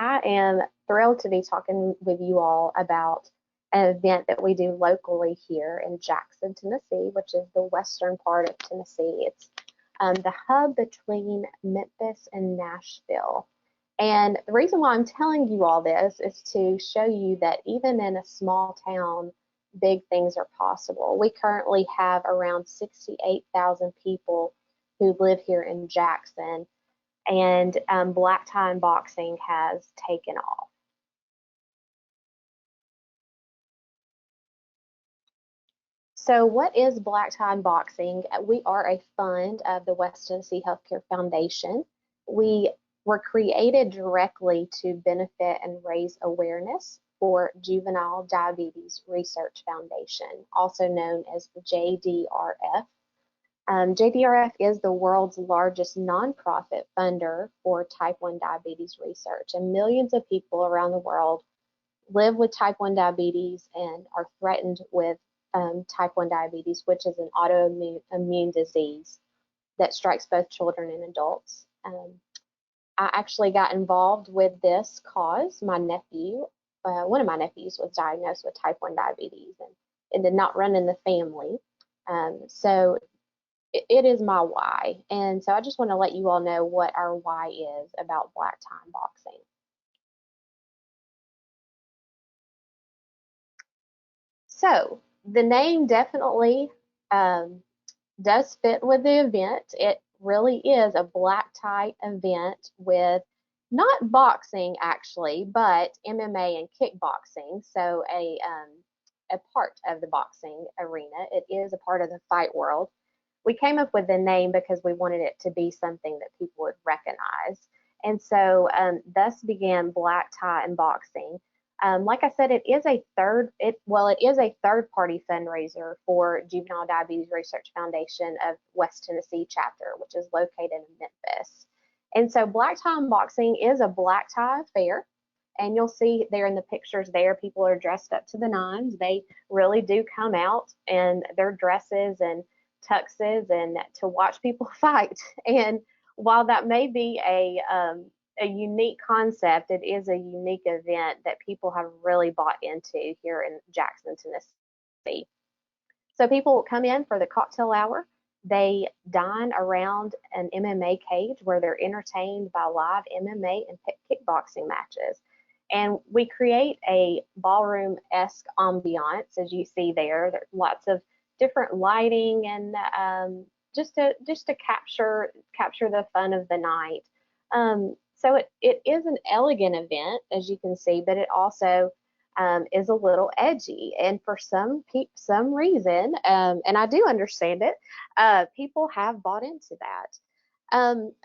I am thrilled to be talking with you all about an event that we do locally here in Jackson, Tennessee, which is the western part of Tennessee. It's the hub between Memphis and Nashville. And the reason why I'm telling you all this is to show you that even in a small town, big things are possible. We currently have around 68,000 people who live here in Jackson, and black tie boxing has taken off. So, what is Black Tie Boxing? We are a fund of the West Tennessee Healthcare Foundation. We were created directly to benefit and raise awareness for Juvenile Diabetes Research Foundation, also known as the JDRF. JDRF is the world's largest nonprofit funder for type 1 diabetes research, and millions of people around the world live with type 1 diabetes and are threatened with type 1 diabetes, which is an autoimmune disease that strikes both children and adults. I actually got involved with this cause. My nephew, one of my nephews, was diagnosed with type 1 diabetes, and it did not run in the family. So it is my why. And so I just want to let you all know what our why is about black tie boxing. So the name definitely does fit with the event. It really is a black tie event with not boxing actually, but MMA and kickboxing. So a part of the boxing arena. It is a part of the fight world. We came up with the name because we wanted it to be something that people would recognize. And so thus began Black Tie and Boxing. Like I said, it is a third party fundraiser for Juvenile Diabetes Research Foundation of West Tennessee chapter, which is located in Memphis. And so Black Tie and Boxing is a black tie affair. And you'll see there in the pictures there, people are dressed up to the nines. They really do come out in their dresses and tuxes and to watch people fight. And while that may be a unique concept, it is a unique event that people have really bought into here in Jackson, Tennessee. So people come in for the cocktail hour. They dine around an MMA cage where they're entertained by live MMA and kickboxing matches. And we create a ballroom-esque ambiance, as you see there. There's lots of different lighting and just to capture the fun of the night. So it is an elegant event, as you can see, but it also is a little edgy. And for some reason, and I do understand it, people have bought into that.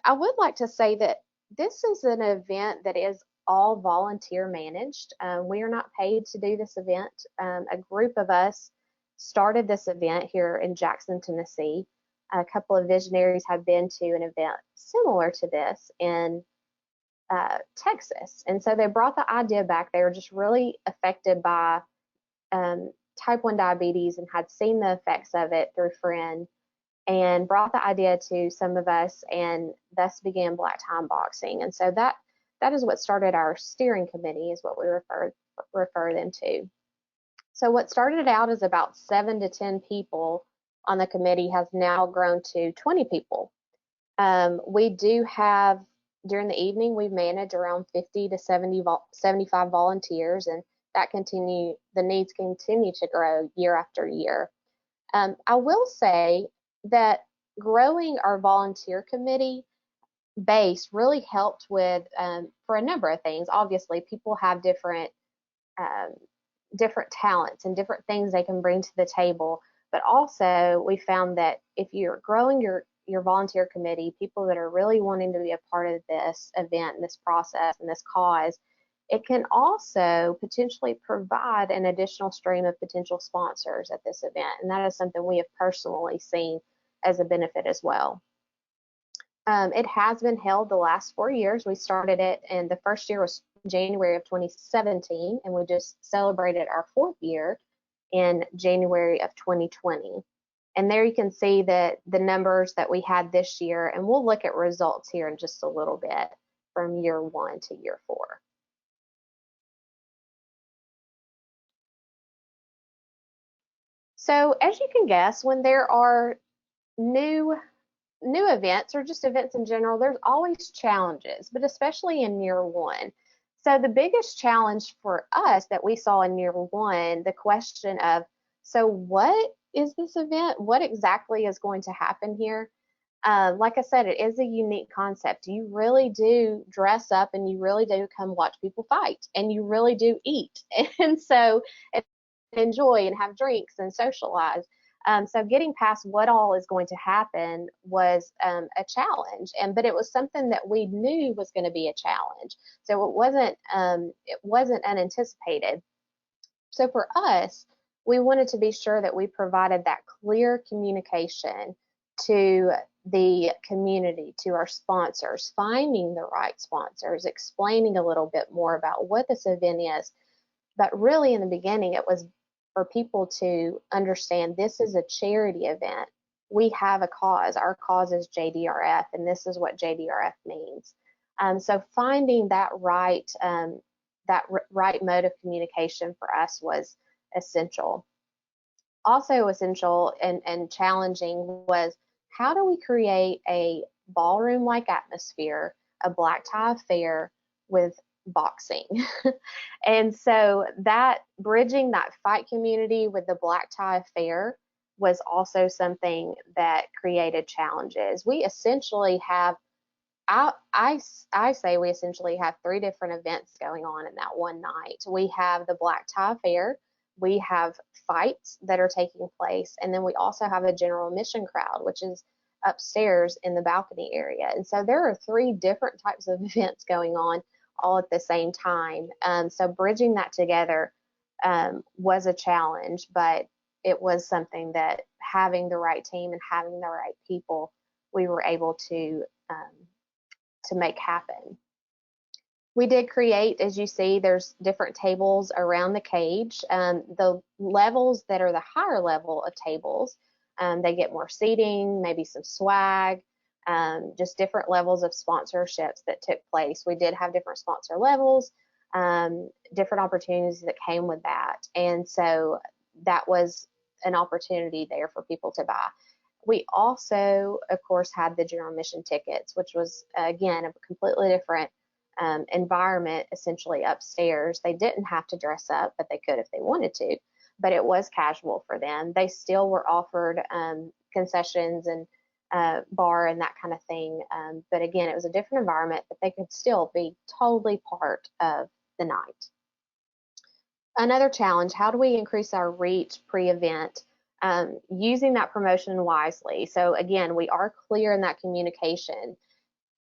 I would like to say that this is an event that is all volunteer managed. We are not paid to do this event. A group of us started this event here in Jackson, Tennessee. A couple of visionaries have been to an event similar to this in Texas. And so they brought the idea back. They were just really affected by type 1 diabetes and had seen the effects of it through a friend and brought the idea to some of us, and thus began Black Tie Boxing. And so that is what started our steering committee, is what we refer them to. So what started out as about 7 to 10 people on the committee has now grown to 20 people. We do have, during the evening, we manage around 50 to 75 volunteers, and the needs continue to grow year after year. I will say that growing our volunteer committee base really helped with for a number of things. Obviously, people have different talents and different things they can bring to the table, but also we found that if you're growing your volunteer committee, people that are really wanting to be a part of this event and this process and this cause, it can also potentially provide an additional stream of potential sponsors at this event, and that is something we have personally seen as a benefit as well. It has been held the last 4 years. We started it, and the first year was January of 2017, and we just celebrated our 4th year in January of 2020. And there you can see that the numbers that we had this year, and we'll look at results here in just a little bit from year 1 to year 4. So as you can guess, when there are new new events or just events in general, there's always challenges, but especially in year one. So the biggest challenge for us that we saw in year one, the question of, so what is this event? What exactly is going to happen here? Like I said, it is a unique concept. You really do dress up and you really do come watch people fight and you really do eat. And so enjoy and have drinks and socialize. So getting past what all is going to happen was a challenge, but it was something that we knew was going to be a challenge. So it wasn't unanticipated. So for us, we wanted to be sure that we provided that clear communication to the community, to our sponsors, finding the right sponsors, explaining a little bit more about what this event is. But really, in the beginning, it was for people to understand this is a charity event. We have a cause. Our cause is JDRF, and this is what JDRF means. So finding that right mode of communication for us was essential. Also essential and challenging was how do we create a ballroom-like atmosphere, a black tie affair with boxing. And so that bridging that fight community with the black tie affair was also something that created challenges. We essentially have I say we essentially have three different events going on in that one night. We have the black tie affair, we have fights that are taking place, and then we also have a general admission crowd, which is upstairs in the balcony area. And so there are three different types of events going on all at the same time. So bridging that together was a challenge, but it was something that having the right team and having the right people, we were able to make happen. We did create, as you see, there's different tables around the cage. The levels that are the higher level of tables, they get more seating, maybe some swag, just different levels of sponsorships that took place. We did have different sponsor levels, different opportunities that came with that. And so that was an opportunity there for people to buy. We also, of course, had the general admission tickets, which was, again, a completely different environment, essentially upstairs. They didn't have to dress up, but they could if they wanted to. But it was casual for them. They still were offered concessions and bar and that kind of thing. But again, it was a different environment, but they could still be totally part of the night. Another challenge, how do we increase our reach pre-event? Using that promotion wisely. So again, we are clear in that communication.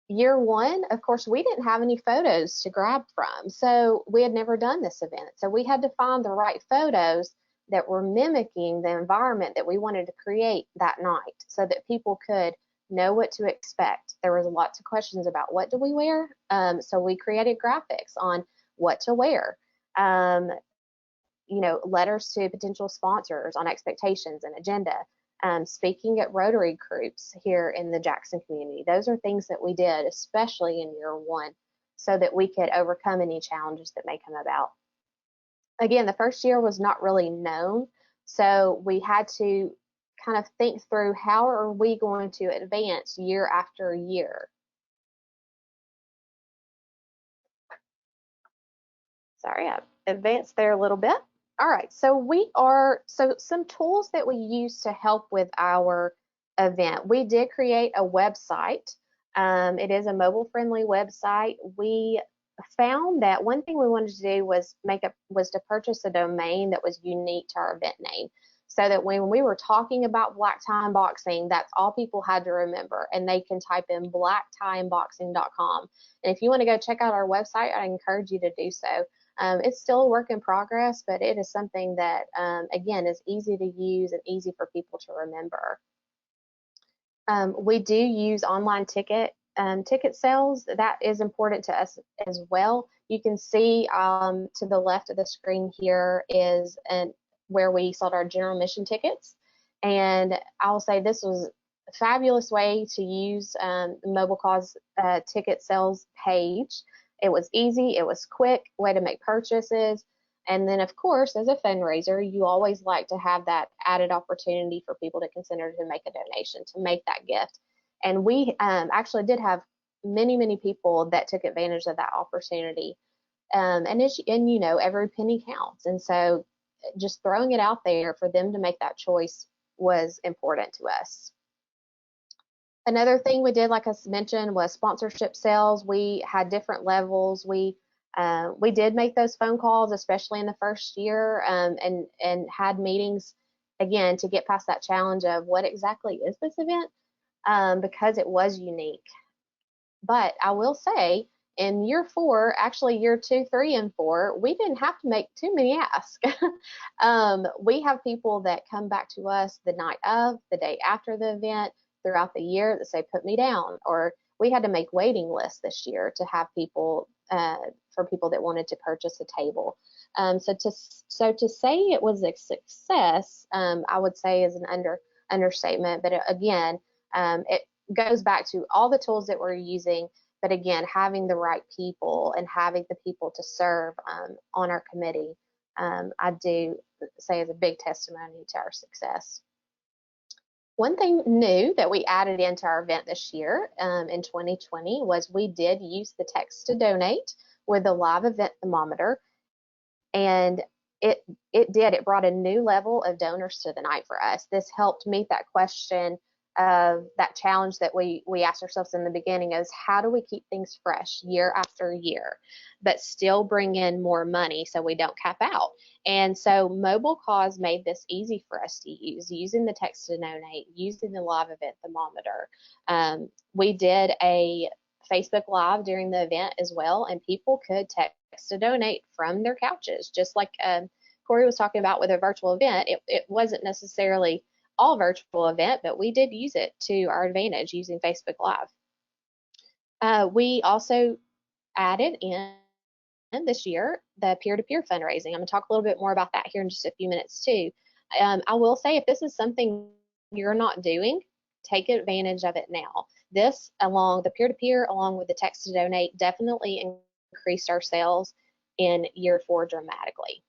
Year one, of course, we didn't have any photos to grab from. So we had never done this event. So we had to find the right photos that were mimicking the environment that we wanted to create that night so that people could know what to expect. There was lots of questions about what do we wear. So we created graphics on what to wear. Letters to potential sponsors on expectations and agenda, speaking at Rotary groups here in the Jackson community. Those are things that we did, especially in year one, so that we could overcome any challenges that may come about. Again, the first year was not really known, so we had to kind of think through how are we going to advance year after year. Sorry, I advanced there a little bit. All right, so some tools that we use to help with our event. We did create a website. It is a mobile-friendly website. We found that one thing we wanted to do was to purchase a domain that was unique to our event name, so that when we were talking about black tie and boxing, that's all people had to remember, and they can type in blacktieandboxing.com. And if you want to go check out our website, I encourage you to do so. It's still a work in progress, but it is something that, again, is easy to use and easy for people to remember. We do use online ticket sales. That is important to us as well. You can see to the left of the screen here is where we sold our general admission tickets. And I will say this was a fabulous way to use the Mobile Cause ticket sales page. It was easy, it was quick way to make purchases. And then, of course, as a fundraiser, you always like to have that added opportunity for people to consider to make a donation, to make that gift. And we actually did have many, many people that took advantage of that opportunity. And you know, every penny counts. And so just throwing it out there for them to make that choice was important to us. Another thing we did, like I mentioned, was sponsorship sales. We had different levels. We did make those phone calls, especially in the first year, and had meetings again to get past that challenge of what exactly is this event, because it was unique. But I will say, in year 4, actually year 2, 3, and 4, we didn't have to make too many asks. We have people that come back to us the night of, the day after the event, throughout the year that say, put me down. Or we had to make waiting lists this year to have people, for people that wanted to purchase a table. So to say it was a success, I would say is an understatement. But again, it goes back to all the tools that we're using, but again, having the right people and having the people to serve on our committee, I do say is a big testimony to our success. One thing new that we added into our event this year in 2020 was we did use the text to donate with the live event thermometer, and it brought a new level of donors to the night for us. This helped meet that question of that challenge that we asked ourselves in the beginning, is how do we keep things fresh year after year, but still bring in more money so we don't cap out. And so MobileCause made this easy for us to use, using the text to donate, using the live event thermometer. We did a Facebook Live during the event as well, and people could text to donate from their couches, just like Corey was talking about with a virtual event. It wasn't necessarily all virtual event, but we did use it to our advantage using Facebook Live. We also added in this year the peer-to-peer fundraising. I'm going to talk a little bit more about that here in just a few minutes too. I will say, if this is something you're not doing, take advantage of it now. This, along the peer-to-peer, along with the text to donate, definitely increased our sales in year 4 dramatically.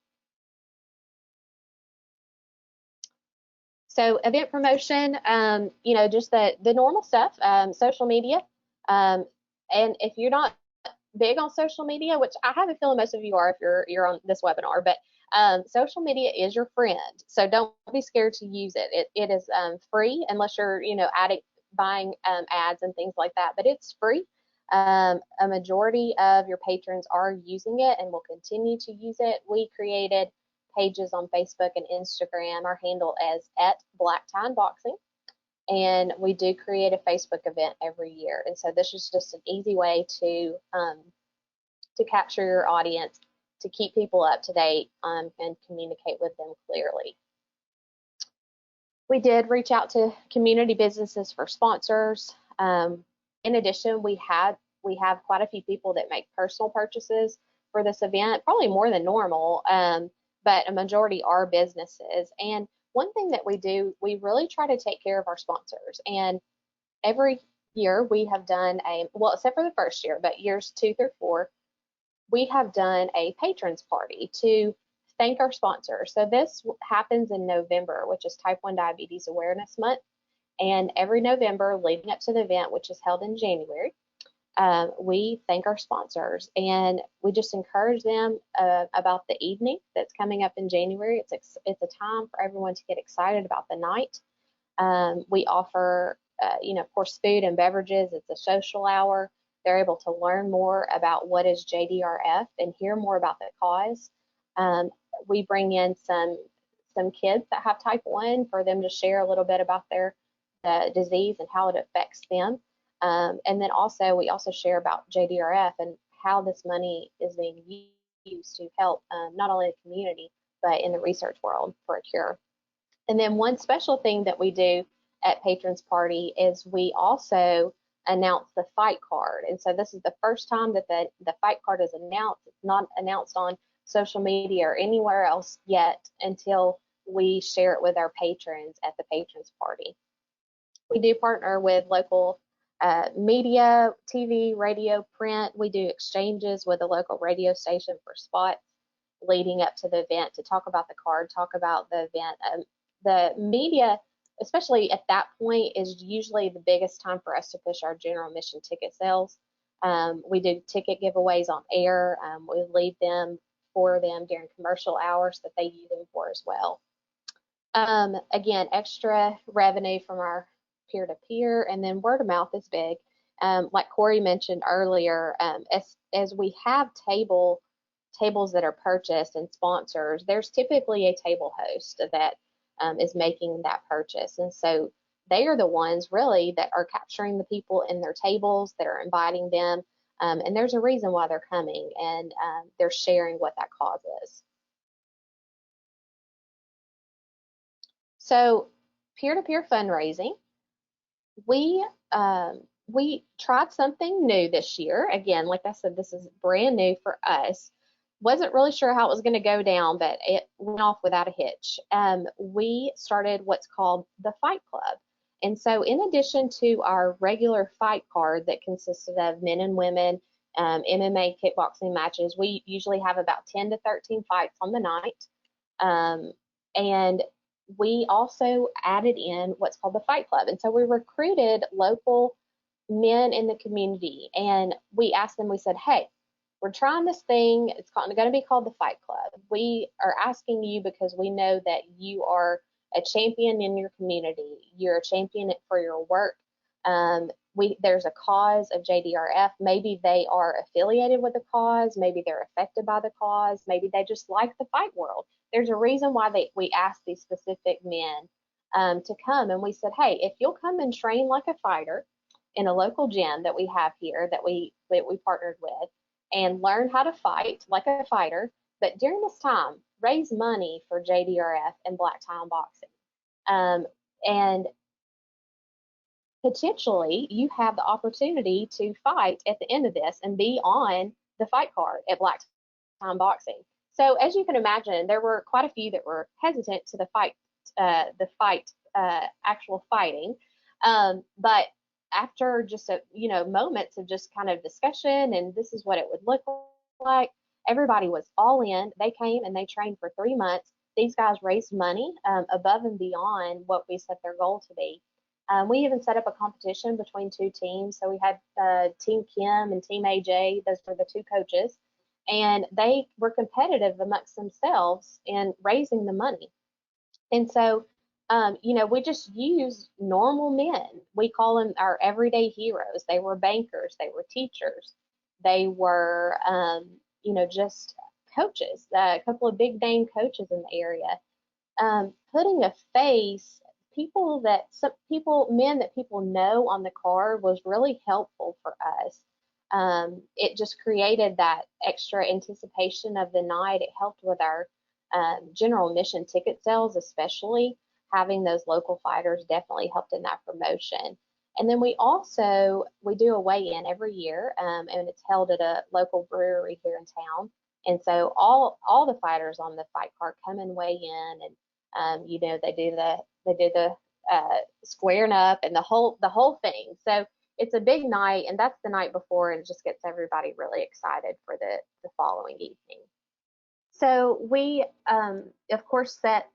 So event promotion, you know, just the normal stuff, social media. And if you're not big on social media, which I have a feeling most of you are if you're on this webinar, but social media is your friend. So don't be scared to use it. It is free, unless you're, you know, buying ads and things like that, but it's free. A majority of your patrons are using it and will continue to use it. We created pages on Facebook and Instagram. Our handle is @BlackTieUnboxing, and we do create a Facebook event every year. And so this is just an easy way to capture your audience, to keep people up to date, and communicate with them clearly. We did reach out to community businesses for sponsors. In addition, we have quite a few people that make personal purchases for this event, probably more than normal, but a majority are businesses. And one thing that we do, we really try to take care of our sponsors. And every year we have done well, except for the first year, but years 2 through 4, we have done a patrons party to thank our sponsors. So this happens in November, which is Type 1 Diabetes Awareness Month. And every November leading up to the event, which is held in January, we thank our sponsors, and we just encourage them about the evening that's coming up in January. It's a time for everyone to get excited about the night. We offer, you know, of course, food and beverages. It's a social hour. They're able to learn more about what is JDRF and hear more about the cause. We bring in some kids that have Type 1 for them to share a little bit about the disease and how it affects them. And then also, we also share about JDRF and how this money is being used to help not only the community, but in the research world for a cure. And then one special thing that we do at Patrons Party is we also announce the fight card. And so this is the first time that the fight card is announced. It's not announced on social media or anywhere else yet until we share it with our patrons at the Patrons Party. We do partner with local media, TV, radio, print. We do exchanges with a local radio station for spots. leading up to the event to talk about the card, talk about the event. The media, especially at that point, is usually the biggest time for us to push our general admission ticket sales. We do ticket giveaways on air. We leave them for them during commercial hours that they use them for as well. Again, extra revenue from our peer-to-peer, and then word of mouth is big. Like Corey mentioned earlier, as we have tables that are purchased and sponsors, there's typically a table host that is making that purchase, and so they are the ones really that are capturing the people in their tables, that are inviting them, and there's a reason why they're coming, and they're sharing what that cause is. So peer-to-peer fundraising, we tried something new this year. Again, like I said, this is brand new for us. Wasn't really sure how it was going to go down, but it went off without a hitch. We started what's called the Fight Club. And so in addition to our regular fight card that consisted of men and women, MMA, kickboxing matches, we usually have about 10 to 13 fights on the night. And we also added in what's called the Fight Club. And so we recruited local men in the community, and we asked them, we said, hey, we're trying this thing. It's going to be called the Fight Club. We are asking you because we know that you are a champion in your community. You're a champion for your work. There's a cause of JDRF. Maybe they are affiliated with the cause. Maybe they're affected by the cause. Maybe they just like the fight world. There's a reason why we asked these specific men to come. And we said, hey, if you'll come and train like a fighter in a local gym that we have here that we partnered with, and learn how to fight like a fighter, but during this time, raise money for JDRF and Black Tie on Boxing. And potentially you have the opportunity to fight at the end of this and be on the fight card at Black Tie on Boxing. So as you can imagine, there were quite a few that were hesitant to the actual fighting. But after just moments of just kind of discussion, and this is what it would look like, everybody was all in. They came and they trained for 3 months. These guys raised money above and beyond what we set their goal to be. We even set up a competition between two teams. So we had Team Kim and Team AJ. Those were the two coaches. And they were competitive amongst themselves in raising the money. And so, we just use normal men. We call them our everyday heroes. They were bankers. They were teachers. They were, just coaches, a couple of big name coaches in the area. Putting a face, men that people know on the card was really helpful for us. It just created that extra anticipation of the night. It helped with our general admission ticket sales, especially. Having those local fighters definitely helped in that promotion. And then we do a weigh-in every year, and it's held at a local brewery here in town. And so all the fighters on the fight card come and weigh in, and they do the squaring up and the whole thing. So it's a big night, and that's the night before, and it just gets everybody really excited for the following evening. So we, of course, set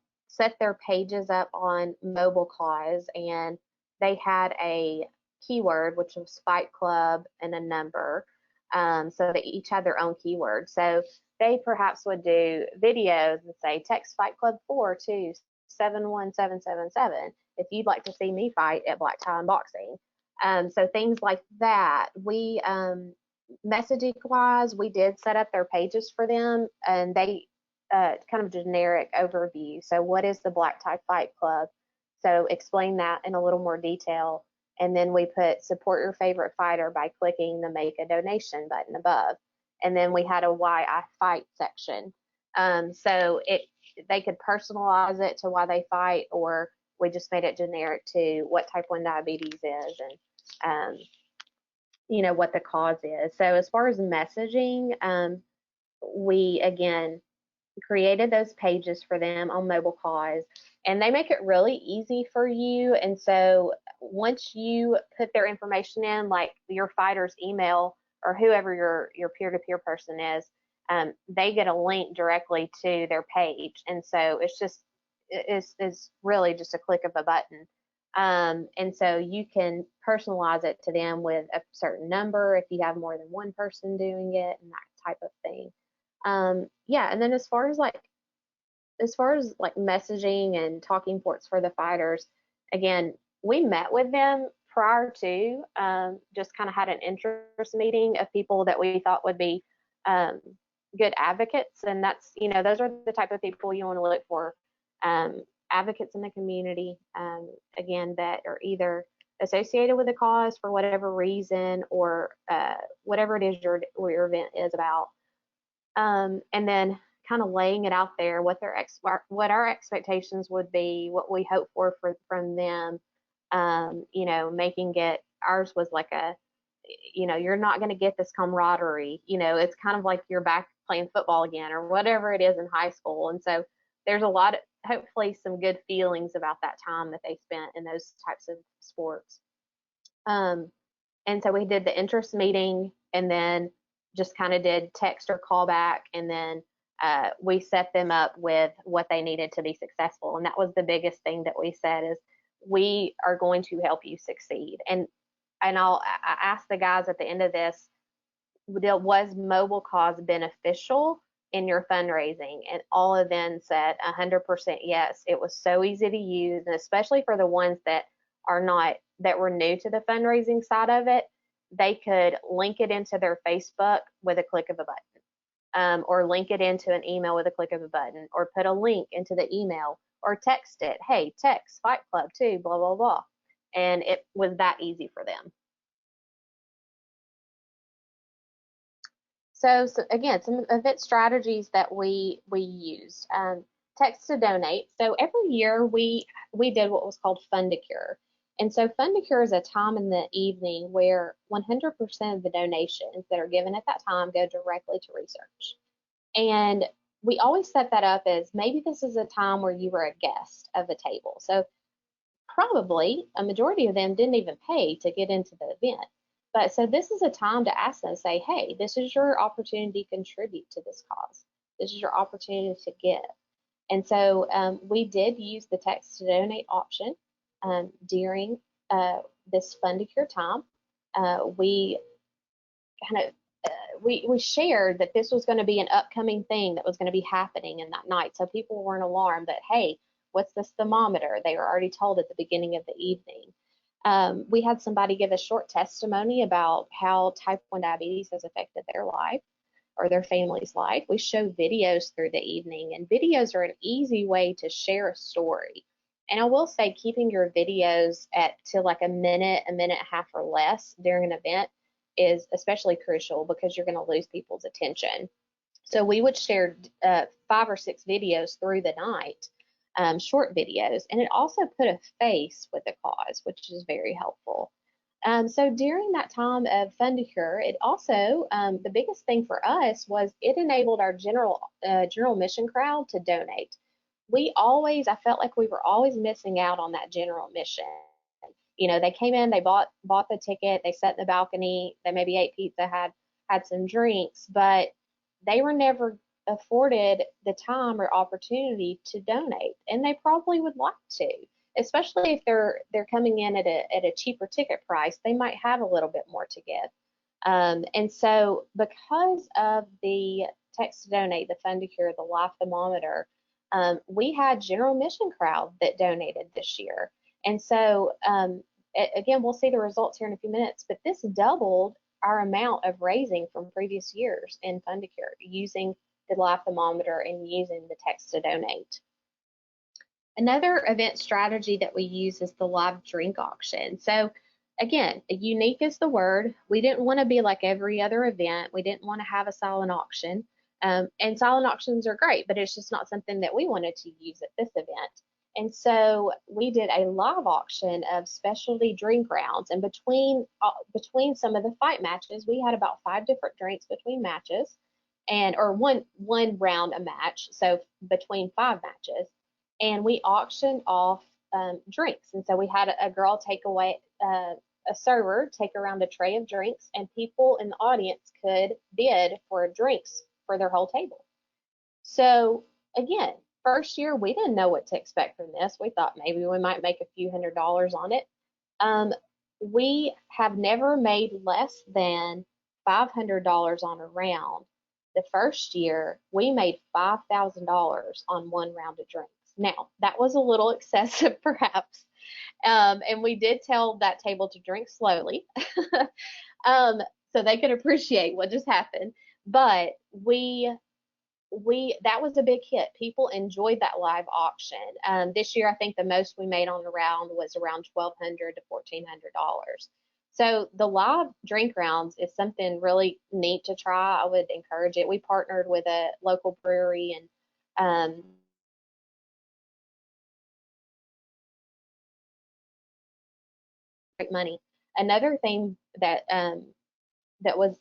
their pages up on MobileCause, and they had a keyword, which was Fight Club, and a number. So they each had their own keyword. So they perhaps would do videos and say, text Fight Club 4 to 71777 if you'd like to see me fight at Black Tie on Boxing. So things like that. We, messaging wise, we did set up their pages for them, and they kind of generic overview. So what is the Black Tie Fight Club? So explain that in a little more detail. And then we put support your favorite fighter by clicking the make a donation button above. And then we had a why I fight section. So they could personalize it to why they fight, or we just made it generic to what type 1 diabetes is, and what the cause is. So as far as messaging, we again created those pages for them on MobileCause, and they make it really easy for you. And so once you put their information in, like your fighter's email or whoever your peer-to-peer person is, they get a link directly to their page. And so it's really just a click of a button. And so you can personalize it to them with a certain number if you have more than one person doing it and that type of thing. Yeah, and then as far as messaging and talking points for the fighters, again, we met with them prior to, just kind of had an interest meeting of people that we thought would be um, good advocates, and that's, those are the type of people you want to look for, advocates in the community, again, that are either associated with the cause for whatever reason, or whatever it is your event is about. And then kind of laying it out there, what our expectations would be, what we hope for from them. Making it, ours was like you're not going to get this camaraderie. It's kind of like you're back playing football again, or whatever it is in high school. And so there's a lot of, hopefully, some good feelings about that time that they spent in those types of sports. And so we did the interest meeting, and then just kind of did text or call back, and then we set them up with what they needed to be successful. And that was the biggest thing that we said is, we are going to help you succeed. And I asked the guys at the end of this, was Mobile Cause beneficial in your fundraising? And all of them said 100% yes. It was so easy to use, and especially for the ones that were new to the fundraising side of it, they could link it into their Facebook with a click of a button, or link it into an email with a click of a button, or put a link into the email, or text it, hey, text Fight Club too, blah, blah, blah. And it was that easy for them. So again, some event strategies that we used. Text to donate. So every year we did what was called Fund a Cure. And so Fund a Cure is a time in the evening where 100% of the donations that are given at that time go directly to research. And we always set that up as, maybe this is a time where you were a guest of the table. So probably a majority of them didn't even pay to get into the event. But so this is a time to ask them, say, hey, this is your opportunity to contribute to this cause. This is your opportunity to give. And so we did use the text to donate option during this Fund a Cure time. We kind of we shared that this was going to be an upcoming thing that was going to be happening in that night, so people weren't alarmed that, hey, what's this thermometer? They were already told at the beginning of the evening. We had somebody give a short testimony about how type 1 diabetes has affected their life or their family's life. We show videos through the evening, and videos are an easy way to share a story. And I will say, keeping your videos to like a minute and a half or less during an event is especially crucial, because you're going to lose people's attention. So we would share 5 or 6 videos through the night, short videos, and it also put a face with the cause, which is very helpful. So during that time of Fund a Cure, it also, the biggest thing for us was it enabled our general mission crowd to donate. I felt like we were always missing out on that general mission. They came in, they bought the ticket, they sat in the balcony, they maybe ate pizza, had some drinks, but they were never afforded the time or opportunity to donate, and they probably would like to, especially if they're coming in at a cheaper ticket price. They might have a little bit more to give. And so because of the text to donate, the Fund a Cure, the life thermometer, we had general mission crowd that donated this year. And so again, we'll see the results here in a few minutes, but this doubled our amount of raising from previous years in Fund a Cure, using the life thermometer and using the text to donate. Another event strategy that we use is the live drink auction. So again, unique is the word. We didn't want to be like every other event. We didn't want to have a silent auction. And silent auctions are great, but it's just not something that we wanted to use at this event. And so we did a live auction of specialty drink rounds. And between some of the fight matches, we had about 5 different drinks between matches, or one round a match, so between 5 matches. And we auctioned off drinks. And so we had a girl take away, a server take around a tray of drinks, and people in the audience could bid for drinks for their whole table. So again, first year we didn't know what to expect from this. We thought maybe we might make a few $100s on it. Um, we have never made less than $500 on a round. The first year we made $5,000 on one round of drinks. Now that was a little excessive, perhaps, and we did tell that table to drink slowly, so they could appreciate what just happened. But we that was a big hit. People enjoyed that live auction. This year, I think the most we made on the round was around $1,200 to $1,400. So the live drink rounds is something really neat to try. I would encourage it. We partnered with a local brewery and great money. Another thing that was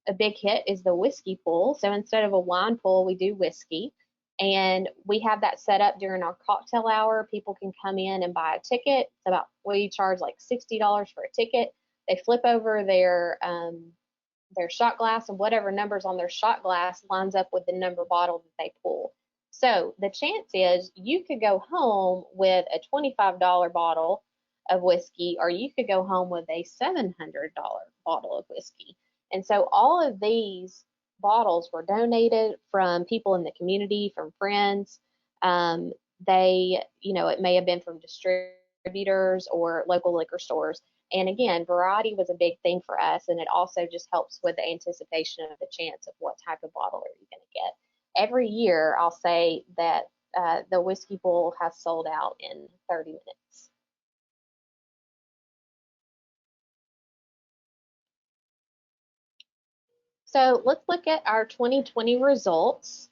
a big hit is the whiskey pool. So instead of a wine pool, we do whiskey. And we have that set up during our cocktail hour. People can come in and buy a ticket. It's about, we charge like $60 for a ticket. They flip over their shot glass, and whatever numbers on their shot glass lines up with the number bottle that they pull. So the chance is you could go home with a $25 bottle of whiskey, or you could go home with a $700 bottle of whiskey. And so all of these bottles were donated from people in the community, from friends. It may have been from distributors or local liquor stores. And again, variety was a big thing for us, and it also just helps with the anticipation of the chance of what type of bottle are you going to get. Every year, I'll say that the whiskey bowl has sold out in 30 minutes. So let's look at our 2020 results.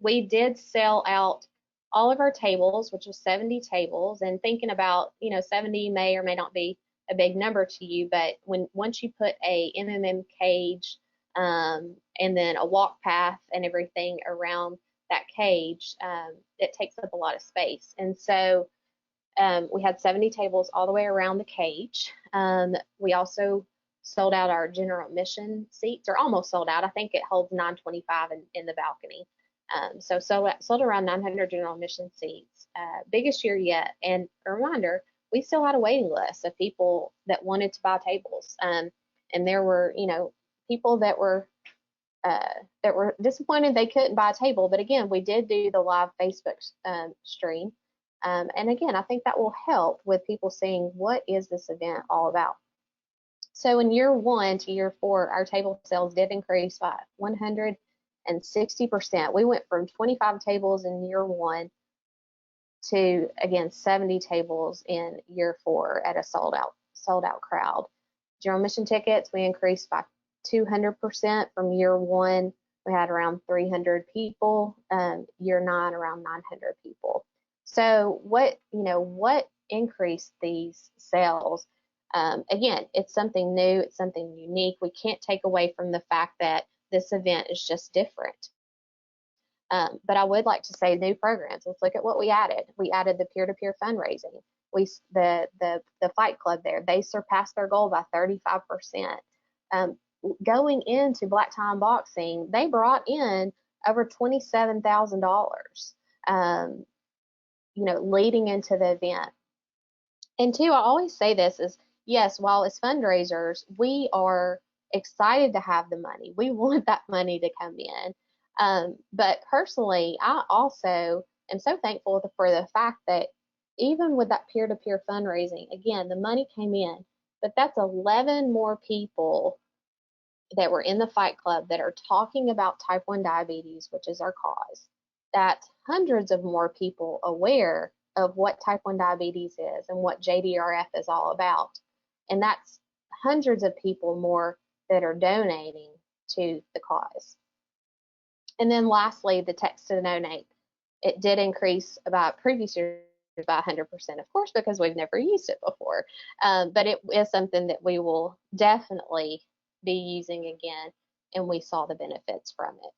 We did sell out all of our tables, which was 70 tables. And thinking about, 70 may or may not be a big number to you, but once you put a MMM cage and then a walk path and everything around that cage, it takes up a lot of space. And so we had 70 tables all the way around the cage. We also sold out our general admission seats, or almost sold out. I think it holds 925 in the balcony. So sold around 900 general admission seats, biggest year yet. And a reminder, we still had a waiting list of people that wanted to buy tables. And there were, people that were disappointed they couldn't buy a table. But again, we did do the live Facebook stream. And again, I think that will help with people seeing what is this event all about. So in year 1 to year 4, our table sales did increase by 160%. We went from 25 tables in year 1 to, again, 70 tables in year 4 at a sold out crowd. General admission tickets, we increased by 200% from year 1. We had around 300 people. Year 9, around 900 people. So what increased these sales? Again, it's something new, it's something unique. We can't take away from the fact that this event is just different. But I would like to say new programs. Let's look at what we added. We added the peer-to-peer fundraising. The Fight Club there, they surpassed their goal by 35%. Going into Black Tie Unboxing, they brought in over $27,000. Leading into the event. And two, I always say this is, yes, while as fundraisers, we are excited to have the money. We want that money to come in. But personally, I also am so thankful for the fact that even with that peer-to-peer fundraising, again, the money came in, but that's 11 more people that were in the Fight Club that are talking about type 1 diabetes, which is our cause. That's hundreds of more people aware of what type 1 diabetes is and what JDRF is all about. And that's hundreds of people more that are donating to the cause. And then lastly, the text to donate. It did increase about previous years by 100%, of course, because we've never used it before. But it is something that we will definitely be using again, and we saw the benefits from it.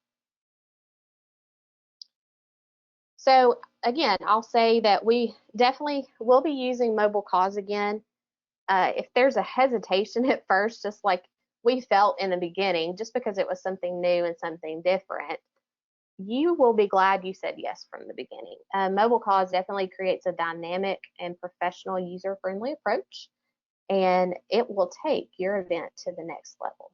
So again, I'll say that we definitely will be using Mobile Cause again. If there's a hesitation at first, just like we felt in the beginning, just because it was something new and something different, you will be glad you said yes from the beginning. Mobile Cause definitely creates a dynamic and professional user friendly approach, and it will take your event to the next level.